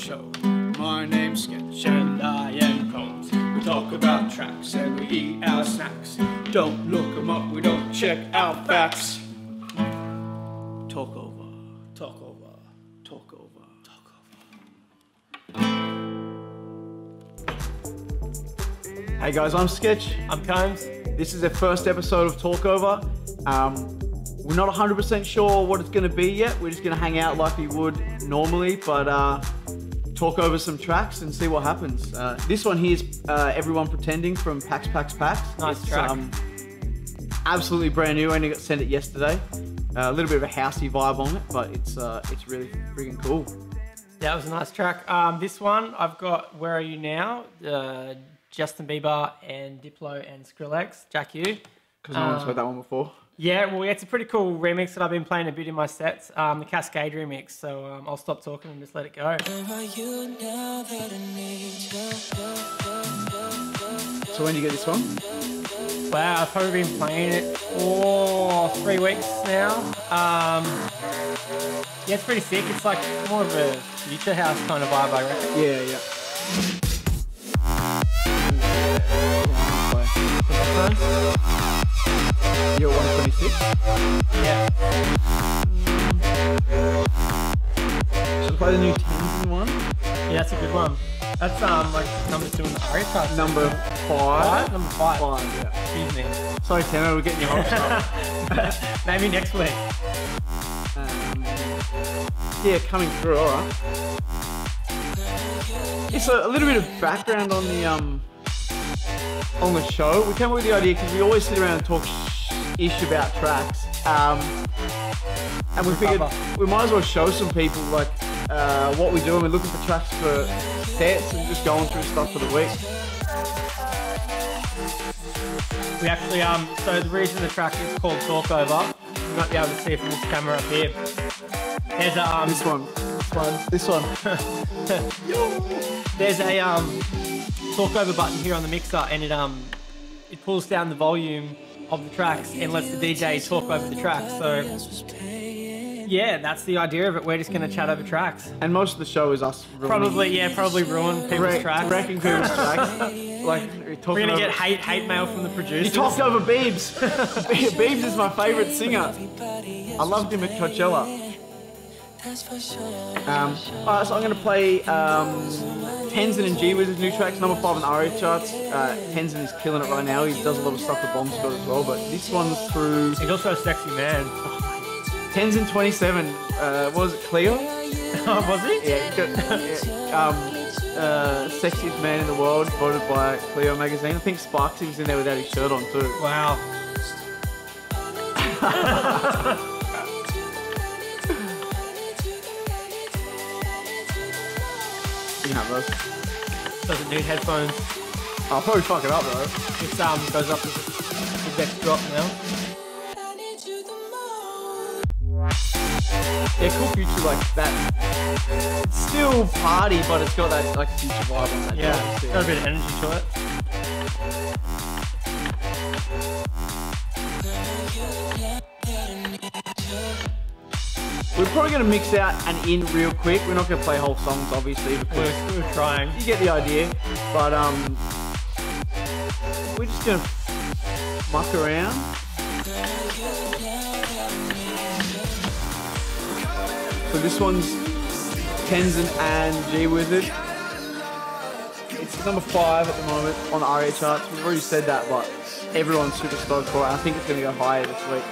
show. My name's Sketch and I am Komes. We talk about tracks and we eat our snacks. Don't look them up, we don't check our facts. Talk over, talk over, talk over, talk over. Hey guys, I'm Sketch. I'm Komes. This is the first episode of Talk Over. We're not 100% sure what it's going to be yet. We're just going to hang out like we would normally, but talk over some tracks and see what happens. This one here is Everyone Pretending from Pax. Nice track. Absolutely brand new. I only got sent it yesterday. A little bit of a housey vibe on it, but it's really freaking cool. That was a nice track. This one I've got Where Are You Now? Justin Bieber and Diplo and Skrillex, Jack U. Because no one's heard that one before. Yeah, well, it's a pretty cool remix that I've been playing a bit in my sets, the Cascade remix. So I'll stop talking and just let it go. So when did you get this one? Wow, I've probably been playing it for 3 weeks now. Yeah, it's pretty sick. It's like more of a future house kind of vibe, I reckon. Yeah. You're 126? Yeah. Should I play the new Tenzin one? Yeah, that's a good one. That's like number 2 in the RA chart. Number 5? Number 5. 5, yeah. Excuse me. Sorry, Tanner, we're getting you hopes up. Maybe next week. Yeah, coming through, alright. It's a little bit of background on the show. We came up with the idea because we always sit around and talk ish about tracks. And we figured we might as well show some people like what we do, and we're looking for tracks for sets and just going through stuff for the week. We actually, so the reason the track is called Talk Over, you might be able to see it from this camera up here. There's This one. There's a talk over button here on the mixer, and it pulls down the volume of the tracks and lets the DJ talk over the tracks. So yeah, that's the idea of it. We're just going to chat over tracks. And most of the show is us ruining. Probably ruin people's tracks. Wrecking people's tracks. Like, we're going to get hate mail from the producers. You talked over Biebs. Biebs is my favourite singer. I loved him at Coachella. Alright, so I'm going to play Tenzin and G-Wiz's new tracks, number 5 on the RA charts. Tenzin is killing it right now. He does a lot of stuff with Bomb Squad as well, but this one's through... He's also a sexy man. Tenzin 27, what was it, Cleo? Was he? Yeah, sexiest man in the world, voted by Cleo magazine. I think Sparksy was in there without his shirt on too. Wow. You can have those. Doesn't need headphones. I'll probably fuck it up though. This goes up with the next drop now. Yeah, cool future like that. It's still party, but it's got that like future vibe on that. Yeah, got a bit of energy to it. We're probably going to mix out and in real quick. We're not going to play whole songs, obviously, because we're trying. You get the idea. But we're just going to muck around. So this one's Tenzin and G-Wizard. It's number 5 at the moment on the RA charts. We've already said that, but everyone's super stoked for it. I think it's going to go higher this week.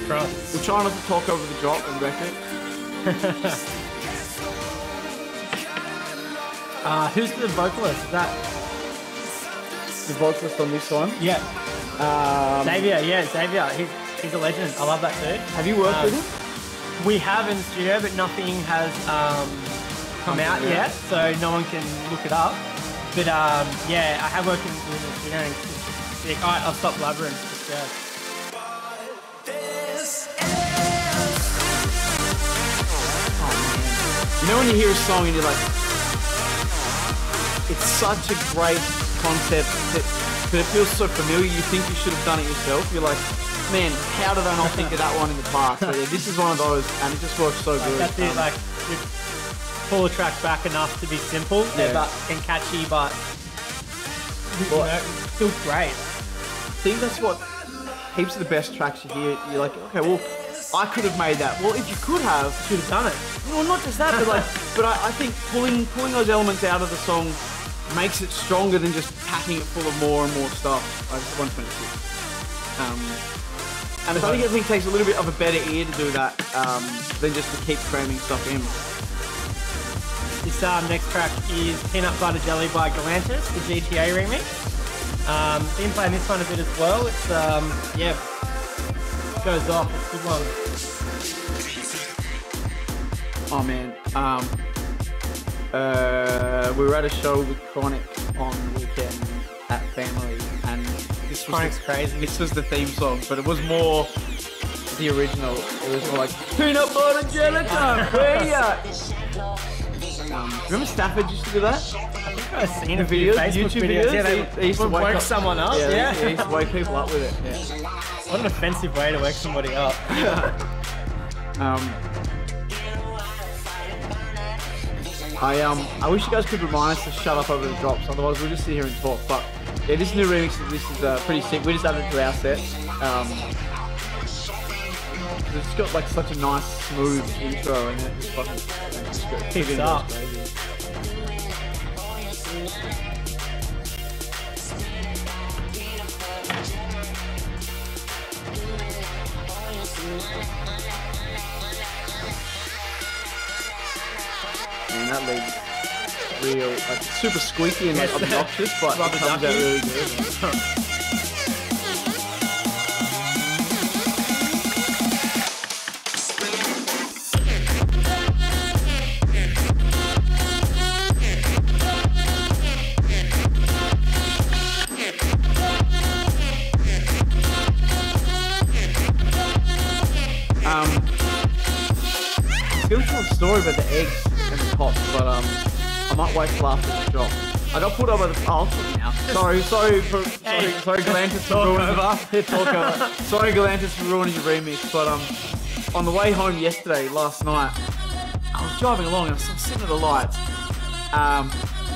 We're trying not to talk over the drop and wreck it. Who's the vocalist? Is that the vocalist on this one? Yeah. Xavier. He's a legend. I love that dude. Have you worked with him? We have in the studio, but nothing has come out yet, so no one can look it up. But yeah, I have worked with him in the studio, and it's sick. Alright, I'll stop blabbering. You know when you hear a song and you're like, it's such a great concept, but it feels so familiar, you think you should have done it yourself. You're like, man, how did I not think of that one in the past? But yeah, this is one of those, and it just works so good. That's it, like, pull a track back enough to be simple and catchy, but still great. I think that's what heaps of the best tracks you hear. You're like, okay, well, I could have made that. Well, if you could have, Should have done it. well, not just that, but like, I think pulling those elements out of the song makes it stronger than just packing it full of more and more stuff. Like 126. And I think it takes a little bit of a better ear to do that than just to keep cramming stuff in. This next track is Peanut Butter Jelly by Galantis, the GTA remix. Been playing this one a bit as well. It's yeah, goes off. It's a good one. Oh man, we were at a show with Chronic on the weekend at Family, and this was Chronic's crazy. This was the theme song, but it was more the original. It was more like peanut butter jelly time, where ya? Remember Stafford used to do that? I think I've seen a Videos, few YouTube videos. videos. Yeah, They used to woke someone up. Yeah. He used to wake people up with it. Yeah. What an offensive way to wake somebody up. I wish you guys could remind us to shut up over the drops, otherwise we'll just sit here and talk. But yeah, this new remix of this is pretty sick. We just added it to our sets. It's got like such a nice, smooth intro, and it just fucking Picks up. And that lead's real, like super squeaky and like obnoxious, but it comes out really good. Um, Still tell a story about the eggs and the tops, but I might wait till after the drop. I got pulled over the now. Sorry Galantis for ruining Sorry Galantis for ruining your remix, but on the way home last night, I was driving along and I was sitting at the lights,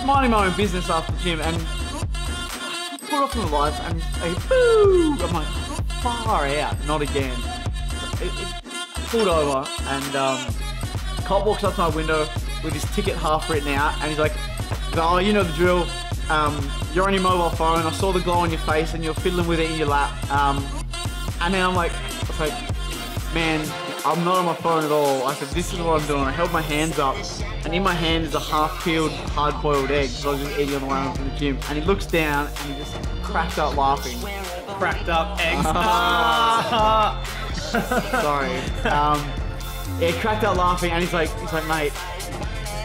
minding my own business after the gym, and I pulled off from the lights and boo! I'm like, far out, not again. It pulled over and cop walks up to my window with his ticket half written out, and he's like, oh, you know the drill. You're on your mobile phone. I saw the glow on your face, and you're fiddling with it in your lap. And then I was like, man, I'm not on my phone at all. I said, this is what I'm doing. I held my hands up, and in my hand is a half-peeled, hard-boiled egg, because I was just eating on the way home from the gym. And he looks down, and he just cracked up laughing. Cracked up eggs. Sorry. Yeah, he cracked out laughing, and he's like, mate,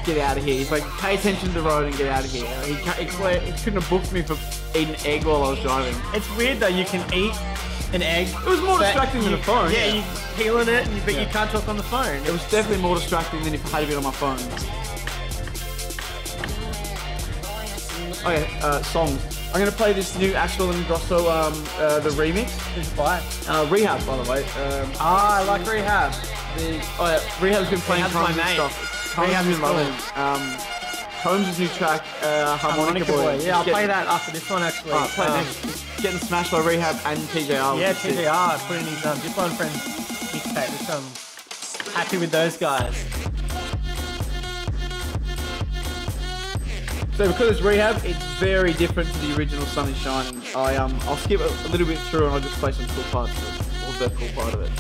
get out of here. He's like, pay attention to the road and get out of here. He couldn't have booked me for eating an egg while I was driving. It's weird though, you can eat an egg. It was more distracting than a phone. Yeah, you're peeling it, but you can't talk on the phone. It was definitely more distracting than if I had to be on my phone. Okay, songs. I'm going to play this new Axel and Grosso, the remix. Who's by? Rehab, by the way. I like Rehab. Rehab's been playing Rehab's my mate. stuff. Rehab's been loving. Comes' new track, Harmonica Boy. Yeah, I'll play that after this one actually. Play this. Getting smashed by Rehab and TJR. Yeah, TJR put in his Diplo and Friends mixtape, which I'm happy with those guys. So because it's Rehab, it's very different to the original Sun is Shining. I'll skip a little bit through and I'll just play some cool parts of it, or the cool part of it.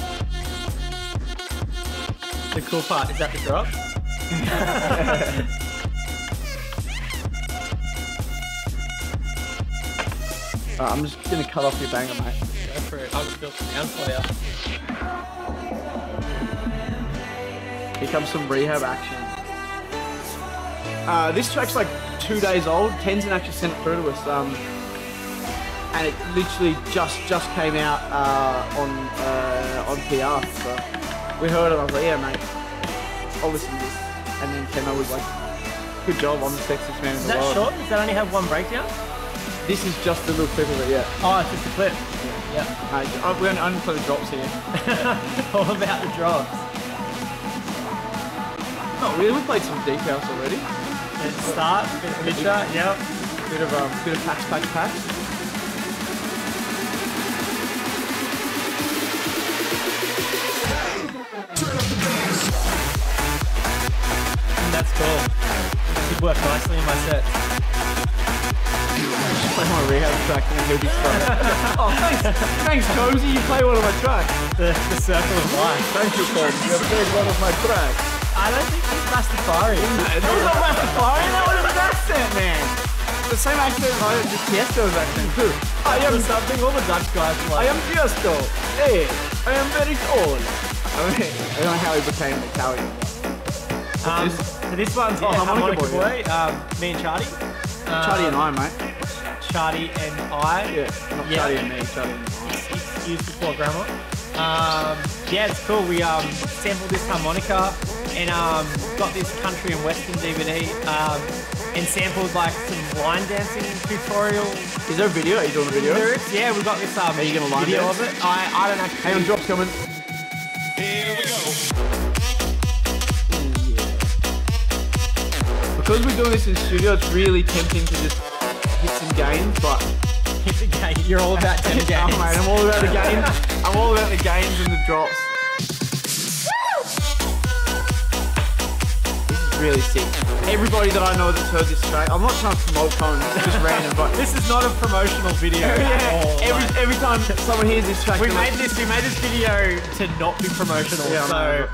The cool part, is that the drop? I'm just going to cut off your banger, mate. Go for it. I'll just build some sound for you. Here comes some Rehab action. This track's like 2 days old. Tenzin actually sent it through to us. And it literally just came out on PR. So we heard it. I was like, yeah, mate, I'll listen to this. And then Kenna was like, good job. I'm the sexiest man in the world. Is that short? Does that only have one breakdown? This is just a little clip of it, yeah. Oh, it's just a clip. Yeah. We only play the drops here. All about the drops. Not really. We played some deep house already. Bit of start, bit of mid-shot, yep. Bit of patch. That's cool. It worked nicely in my set. Play my rehab track and he'll be stuck. Oh, thanks, Cozy. You play one of my tracks. The circle of life. Thank you, Cozy. You played one of my tracks. I don't think it's Rastafari. That was not Rastafari. That was an accent, man. The same accent I just Tiesto's accent too. I am something all the Dutch guys like. I am Tiesto. Hey, I am very old. I don't know how he became Italian. So this one's Harmonica Boy. Me and Chardy. Chardy and I, mate. Chardy and I. Yeah, not Chardy and me. Chardy and I. It's used before grammar. Yeah, it's cool. We sampled this harmonica and got this country and western DVD and sampled like some line dancing tutorial. Is there a video? Are you doing a video? Lyrics? Yeah, we've got this Are you gonna line video dance? of it. I don't actually. Hang on, drop's coming. Here we go. Because we're doing this in the studio, it's really tempting to just hit some gains, but hit the game. You're all about 10 gains. Oh, mate, I'm all about the gains. I'm all about the gains and the drops. This is really sick. Everybody that I know that's heard this track, I'm not trying to promote Komes, it's just random, but this is not a promotional video at all. Every time someone hears this track, we made this video to not be promotional. Yeah, so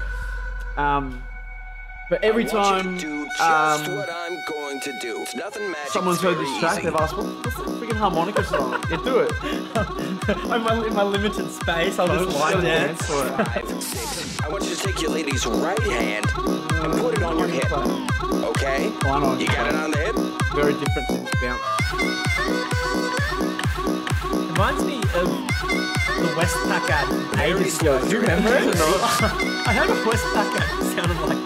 but every time what I'm going to do. It's nothing magic. Someone's heard this track, they've asked, what's the freaking harmonica song? Yeah, do it. in my limited space, I'll just line dance. For it. I want you to take your lady's right hand and put it on your hip. Okay? You got it on the hip? Very different since bounce. Reminds me of the Westpac ad ages ago. Do you remember it? I heard a Westpac ad that sounded like this.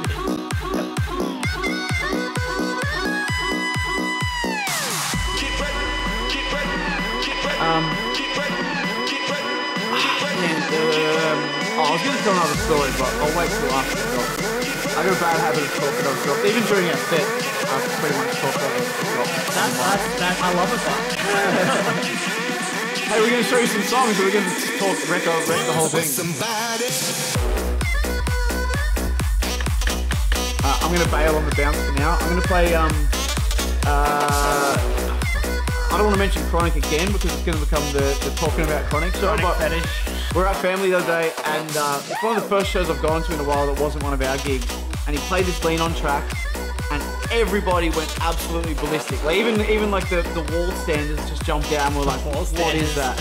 I was going to tell another story, but I'll wait till after the drop. I got a bad habit of talking over drops. Even during our set, I pretty much talk over drops. I love it. Hey, we're going to show you some songs, so we're going to talk wreck the whole thing. I'm going to bail on the bounce for now. I'm going to play, I don't want to mention Chronic again because it's going to become the talking about Chronic show. Chronic fetish. We're at family the other day, and it's one of the first shows I've gone to in a while that wasn't one of our gigs. And he played this Lean On track, and everybody went absolutely ballistic. Like even like the wall standers just jumped out and were like, "What is that?"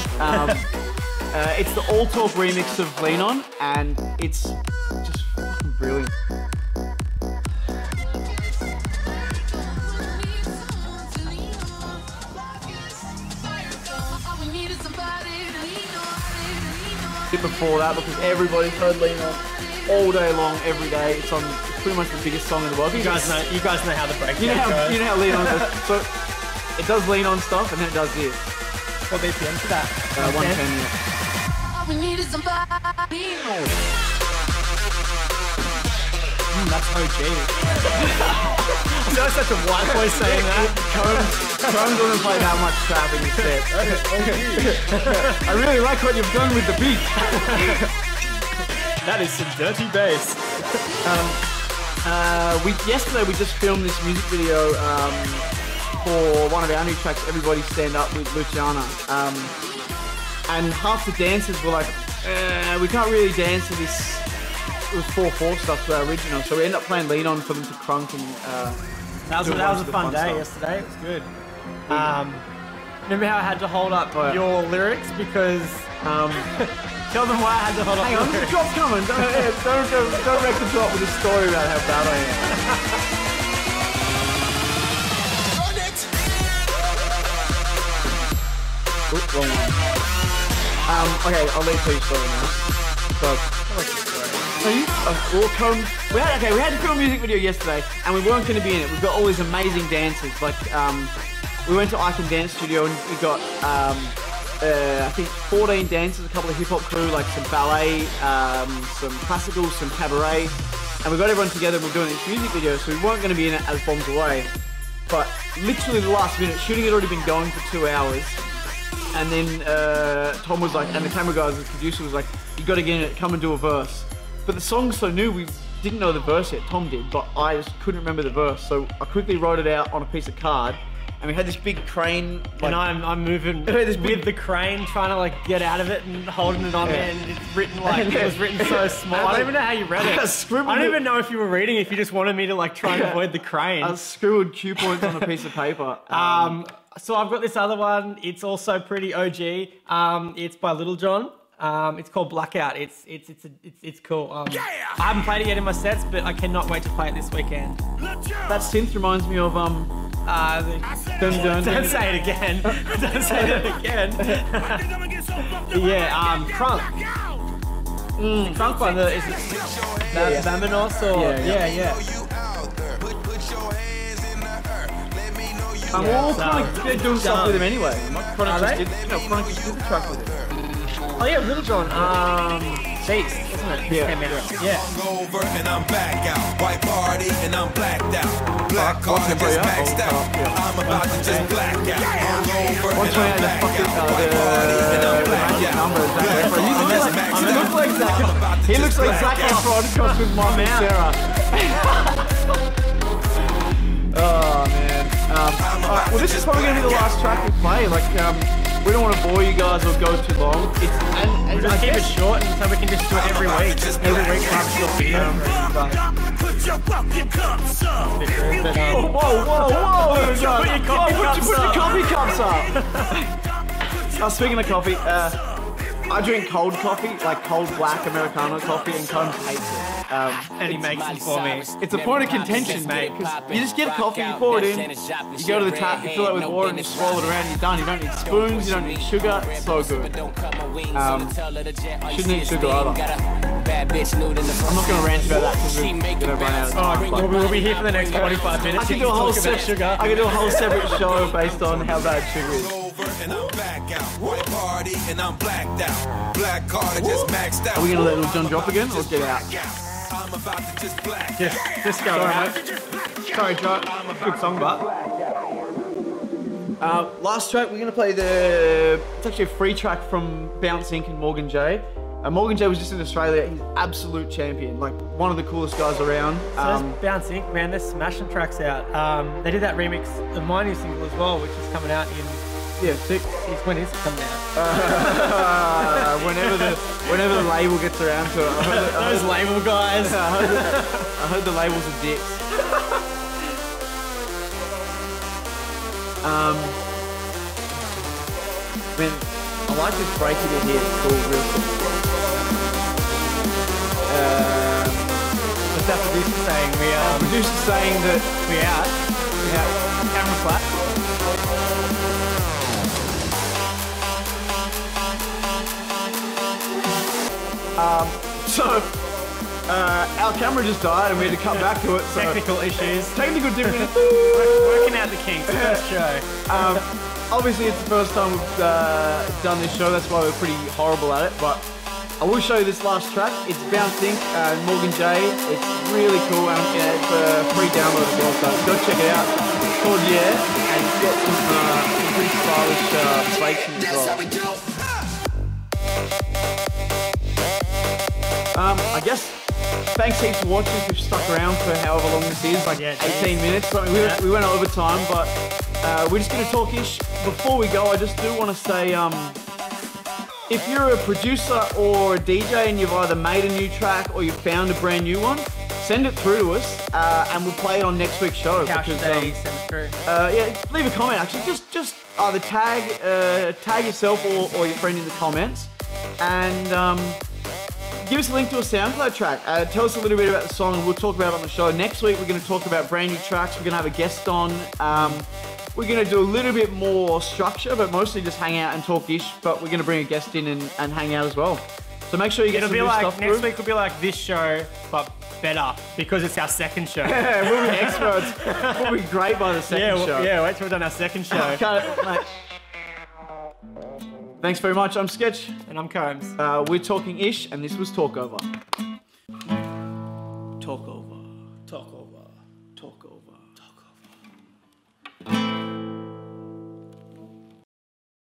It's the All Talk remix of Lean On, and it's just fucking brilliant. Before that, because everybody's heard Lean On all day long, every day. It's pretty much the biggest song in the world. You guys know how the breakdown goes. You know how Lean On goes. So it does Lean On stuff, and then it does this. What BPM for that? 110, yeah. All we need is somebody. That's OG. That's such a white boy saying that. Komes doesn't play that much trap in his set. I really like what you've done with the beat. That is some dirty bass. Yesterday we just filmed this music video for one of our new tracks, Everybody Stand Up with Luciana. And half the dancers were like, we can't really dance to this. It was 4/4 stuff to our original, so we ended up playing Lean On for them to crunk and that was a fun day yesterday. It was good. Remember how I had to hold up your lyrics because tell them why I had to hold up. Hang on, the drop's coming. Don't wreck the drop with a story about how bad I am. Oops, wrong one. Okay, I'll let you tell your story now. So, we had to film a music video yesterday, and we weren't going to be in it. We've got all these amazing dancers. Like, we went to Icon Dance Studio, and we got, I think 14 dancers, a couple of hip hop crew, like some ballet, some classical, some cabaret, and we got everyone together and we're doing this music video, so we weren't going to be in it as Bombs Away. But literally the last minute, shooting had already been going for 2 hours. And then Tom was like, and the camera guys, the producer was like, you got to get in it, come and do a verse. But the song's so new, we didn't know the verse yet. Tom did, but I just couldn't remember the verse. So I quickly wrote it out on a piece of card. And we had this big crane. Like, and I'm moving with the crane, trying to like get out of it and holding it on there. And it's written like, it was written so small. I don't even know how you read it. I don't even know if you were reading, if you just wanted me to like try and avoid the crane. I scribbled cue points on a piece of paper. So I've got this other one. It's also pretty OG. It's by Little John. It's called Blackout. It's cool. I haven't played it yet in my sets, but I cannot wait to play it this weekend. That synth reminds me of don't say it again. Don't say it again. Yeah, Crunk. Crunk by the, is it Vamenos or yeah. We're all kind of doing stuff with him anyway. Crunk just did the track with him. Oh yeah, Little John. Beast, isn't it? Yeah. Over and I'm back out. White party and I'm blacked out. Black card just maxed out. I'm about to just black out. Over and I'm blacked out. White party and I'm blacked out. He looks like Zac Efron crossed with Mom and Sarah. Oh man. Alright, well this is probably gonna be the last track we play. Like we don't want to bore you guys or go too long. We're just keep it short, and so we can just do it every week. Every week, put your fucking cups up. Whoa! Put your coffee cups up. Speaking of coffee, I drink cold coffee, like cold black Americano coffee, and Combs hates it. And he makes it for me. It's a point of contention, mate, because you just get coffee, you pour it in, you go to the tap, you fill it with water, and you swirl it around, and you're done. You don't need spoons, you don't need sugar. It's so good. Shouldn't need sugar either. I'm not going to rant about that because we're going to run out of time. We'll be here for the next 45 minutes. I can do a whole separate show based on how bad sugar is. And I'm back out. White party and I'm blacked out. Black card just maxed out. Are we gonna let Little John drop again or get out? I'm about to just black. Just go out. Sorry, Joe. Good song, but. Last track, we're gonna play it's actually a free track from Bounce Inc. and Morgan J. Morgan J was just in Australia. He's absolute champion, like one of the coolest guys around. So Bounce Inc., man, they're smashing tracks out. They did that remix of my new single as well, which is coming out in. Yeah, 6. When is it coming out? Whenever the label gets around to it. Those label guys. I heard the labels are dicks. Man, I like this break it in here. It's cool, real cool. What's that producer saying? Producer's saying that we out. Camera flat. Our camera just died and we had to come back to it. So technical issues. Technical difficulties. Working out the kinks. First show. Obviously, it's the first time we've done this show. That's why we're pretty horrible at it. But I will show you this last track. It's Bounce Inc. and Morgan J. It's really cool. And it's a free download as well. So go check it out. It's called Yeah, and it's got some pretty stylish breaks in it as well. I guess thanks heaps for watching. If you've stuck around for however long this is, like 18 minutes. I mean, we went over time, but we're just going to talk ish. Before we go, I just do want to say, if you're a producer or a DJ and you've either made a new track or you've found a brand new one, send it through to us and we'll play it on next week's show. Send it through. Yeah, leave a comment actually. Just either tag yourself or your friend in the comments, and give us a link to a SoundCloud track. Tell us a little bit about the song and we'll talk about it on the show. Next week we're going to talk about brand new tracks. We're going to have a guest on. We're going to do a little bit more structure, but mostly just hang out and talk ish. But we're going to bring a guest in and hang out as well. So make sure you get some new stuff next week will be like this show, but better because it's our second show. Yeah, we'll be experts. We'll be great by the second show. Yeah, wait till we've done our second show. Mate. Thanks very much. I'm Sketch. And I'm Komes. We're talking ish, and this was Talk Over. Talk Over. Talk over. Talk over.